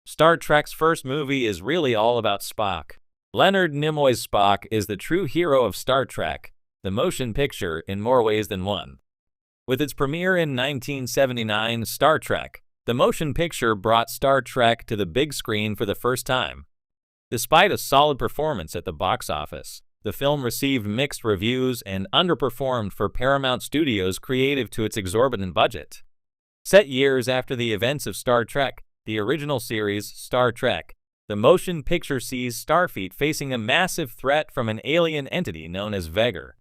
Star Trek's first movie is really all about Spock. Leonard Nimoy's Spock is the true hero of Star Trek, the motion picture, in more ways than one. With its premiere in 1979, Star Trek, the motion picture, brought Star Trek to the big screen for the first time. Despite a solid performance at the box office, the film received mixed reviews and underperformed for Paramount Studios' creative to its exorbitant budget. Set years after the events of Star Trek, the original series, Star Trek, the motion picture sees Starfleet facing a massive threat from an alien entity known as V'ger.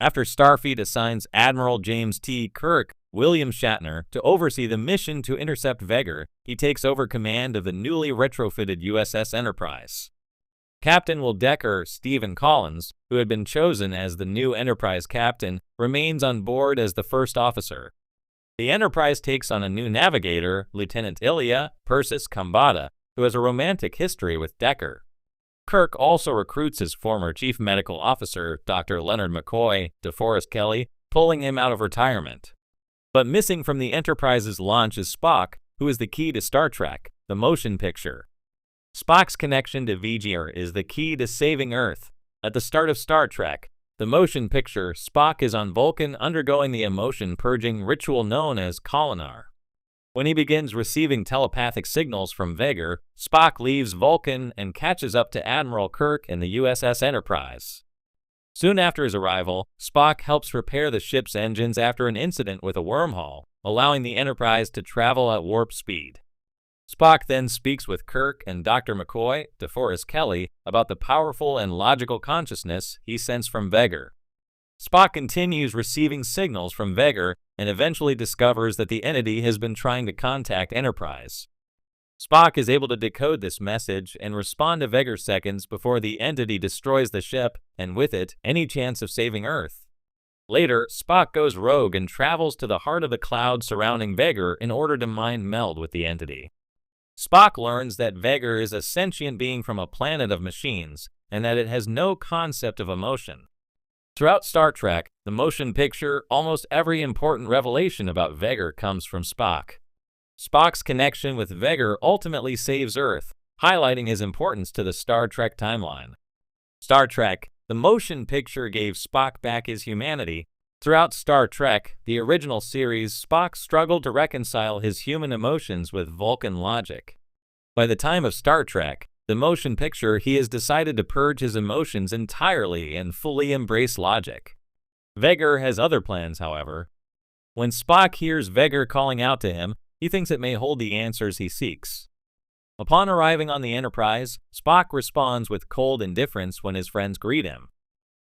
After Starfleet assigns Admiral James T. Kirk, William Shatner, to oversee the mission to intercept V'ger, he takes over command of the newly retrofitted USS Enterprise. Captain Wildecker Stephen Collins, who had been chosen as the new Enterprise captain, remains on board as the first officer. The Enterprise takes on a new navigator, Lieutenant Ilya Persis Kambata, who has a romantic history with Decker. Kirk also recruits his former chief medical officer, Dr. Leonard McCoy, DeForest Kelley, pulling him out of retirement. But missing from the Enterprise's launch is Spock, who is the key to Star Trek, the motion picture. Spock's connection to V'ger is the key to saving Earth. At the start of Star Trek, the motion picture, Spock is on Vulcan undergoing the emotion-purging ritual known as Kolinar. When he begins receiving telepathic signals from V'ger, Spock leaves Vulcan and catches up to Admiral Kirk in the USS Enterprise. Soon after his arrival, Spock helps repair the ship's engines after an incident with a wormhole, allowing the Enterprise to travel at warp speed. Spock then speaks with Kirk and Dr. McCoy, DeForest Kelley, about the powerful and logical consciousness he sensed from V'ger. Spock continues receiving signals from V'ger and eventually discovers that the entity has been trying to contact Enterprise. Spock is able to decode this message and respond to V'ger seconds before the entity destroys the ship, and with it, any chance of saving Earth. Later, Spock goes rogue and travels to the heart of the cloud surrounding V'ger in order to mind meld with the entity. Spock learns that V'ger is a sentient being from a planet of machines, and that it has no concept of emotion. Throughout Star Trek, the motion picture, almost every important revelation about V'ger comes from Spock. Spock's connection with V'ger ultimately saves Earth, highlighting his importance to the Star Trek timeline. Star Trek, the motion picture, gave Spock back his humanity. Throughout Star Trek, the original series, Spock struggled to reconcile his human emotions with Vulcan logic. By the time of Star Trek, the motion picture, he has decided to purge his emotions entirely and fully embrace logic. V'ger has other plans, however. When Spock hears V'ger calling out to him, he thinks it may hold the answers he seeks. Upon arriving on the Enterprise, Spock responds with cold indifference when his friends greet him.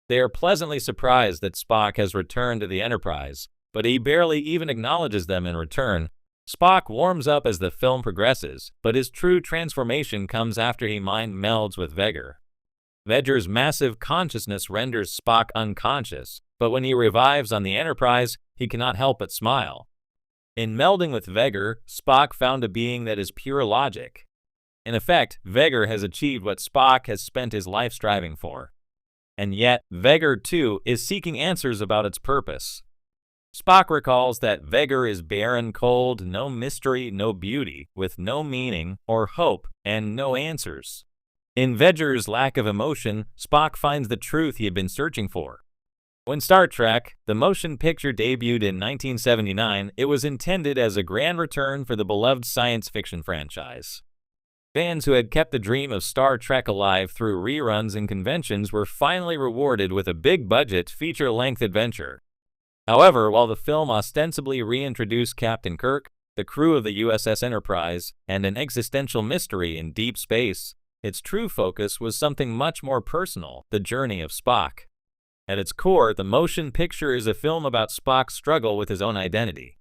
They are pleasantly surprised that Spock has returned to the Enterprise, but he barely even acknowledges them in return. Spock warms up as the film progresses, but his true transformation comes after he mind melds with V'ger. V'ger's massive consciousness renders Spock unconscious, but when he revives on the Enterprise, he cannot help but smile. In melding with V'ger, Spock found a being that is pure logic. In effect, V'ger has achieved what Spock has spent his life striving for. And yet, V'ger too is seeking answers about its purpose. Spock recalls that V'ger is barren, cold, no mystery, no beauty, with no meaning or hope, and no answers. In V'ger's lack of emotion, Spock finds the truth he had been searching for. When Star Trek, the motion picture, debuted in 1979, it was intended as a grand return for the beloved science fiction franchise. Fans who had kept the dream of Star Trek alive through reruns and conventions were finally rewarded with a big-budget, feature-length adventure. However, while the film ostensibly reintroduced Captain Kirk, the crew of the USS Enterprise, and an existential mystery in deep space, its true focus was something much more personal: the journey of Spock. At its core, the motion picture is a film about Spock's struggle with his own identity.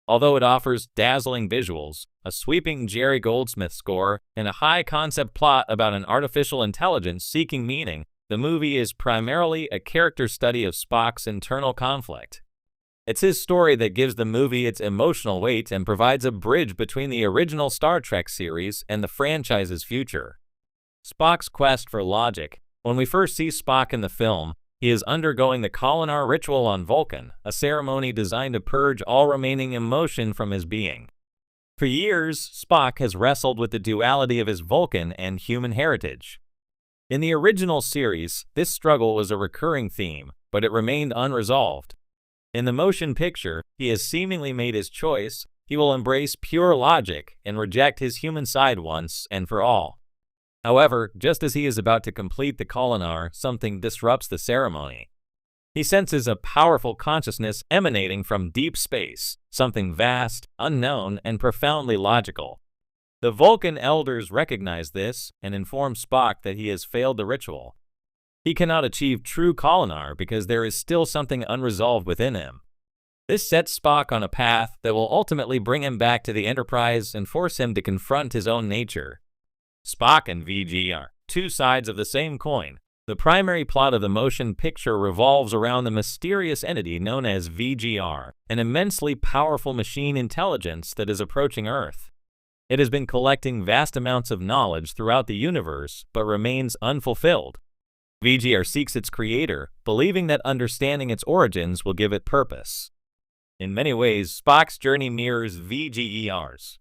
Although it offers dazzling visuals, a sweeping Jerry Goldsmith score, and a high-concept plot about an artificial intelligence seeking meaning, the movie is primarily a character study of Spock's internal conflict. It's his story that gives the movie its emotional weight and provides a bridge between the original Star Trek series and the franchise's future. Spock's quest for logic. When we first see Spock in the film, he is undergoing the Kolinar ritual on Vulcan, a ceremony designed to purge all remaining emotion from his being. For years, Spock has wrestled with the duality of his Vulcan and human heritage. In the original series, this struggle was a recurring theme, but it remained unresolved. In the motion picture, he has seemingly made his choice. He will embrace pure logic and reject his human side once and for all. However, just as he is about to complete the Kolinar, something disrupts the ceremony. He senses a powerful consciousness emanating from deep space, something vast, unknown, and profoundly logical. The Vulcan elders recognize this and inform Spock that he has failed the ritual. He cannot achieve true Kolinar because there is still something unresolved within him. This sets Spock on a path that will ultimately bring him back to the Enterprise and force him to confront his own nature. Spock and VG are two sides of the same coin. The primary plot of the motion picture revolves around the mysterious entity known as VGR, an immensely powerful machine intelligence that is approaching Earth. It has been collecting vast amounts of knowledge throughout the universe, but remains unfulfilled. VGR seeks its creator, believing that understanding its origins will give it purpose. In many ways, Spock's journey mirrors VGER's.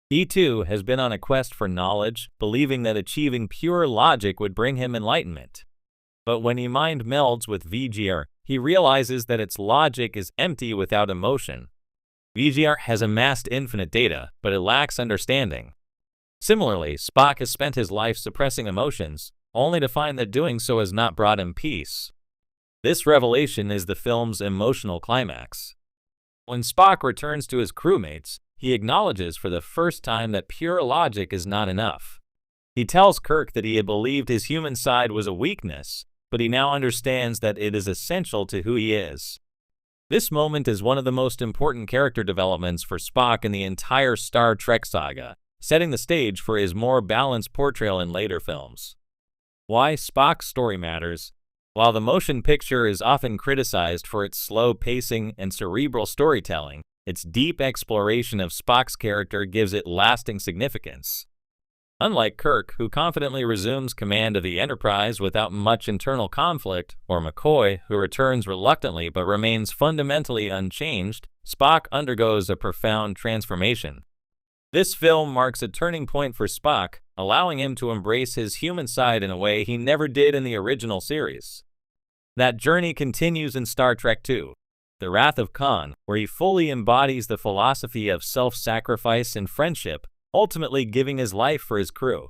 He too has been on a quest for knowledge, believing that achieving pure logic would bring him enlightenment. But when he mind melds with VGR, he realizes that its logic is empty without emotion. VGR has amassed infinite data, but it lacks understanding. Similarly, Spock has spent his life suppressing emotions, only to find that doing so has not brought him peace. This revelation is the film's emotional climax. When Spock returns to his crewmates, he acknowledges for the first time that pure logic is not enough. He tells Kirk that he had believed his human side was a weakness, but he now understands that it is essential to who he is. This moment is one of the most important character developments for Spock in the entire Star Trek saga, setting the stage for his more balanced portrayal in later films. Why Spock's story matters. While the motion picture is often criticized for its slow pacing and cerebral storytelling, its deep exploration of Spock's character gives it lasting significance. Unlike Kirk, who confidently resumes command of the Enterprise without much internal conflict, or McCoy, who returns reluctantly but remains fundamentally unchanged, Spock undergoes a profound transformation. This film marks a turning point for Spock, allowing him to embrace his human side in a way he never did in the original series. That journey continues in Star Trek II, The Wrath of Khan, where he fully embodies the philosophy of self-sacrifice and friendship, ultimately giving his life for his crew.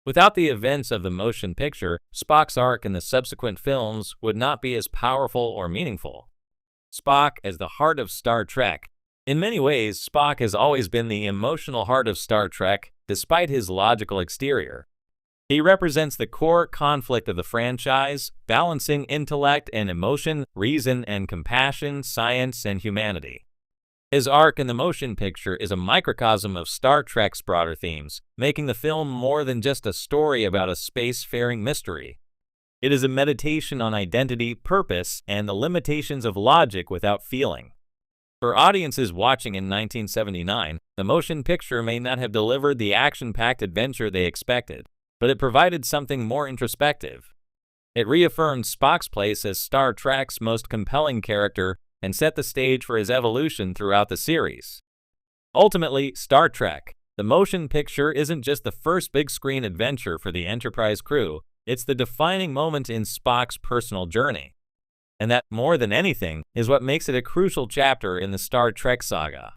Without the events of the motion picture, Spock's arc in the subsequent films would not be as powerful or meaningful. Spock as the heart of Star Trek. In many ways, Spock has always been the emotional heart of Star Trek, despite his logical exterior. He represents the core conflict of the franchise, balancing intellect and emotion, reason and compassion, science and humanity. His arc in the motion picture is a microcosm of Star Trek's broader themes, making the film more than just a story about a spacefaring mystery. It is a meditation on identity, purpose, and the limitations of logic without feeling. For audiences watching in 1979, the motion picture may not have delivered the action-packed adventure they expected, but it provided something more introspective. It reaffirmed Spock's place as Star Trek's most compelling character and set the stage for his evolution throughout the series. Ultimately, Star Trek, the motion picture, isn't just the first big-screen adventure for the Enterprise crew, it's the defining moment in Spock's personal journey. And that, more than anything, is what makes it a crucial chapter in the Star Trek saga.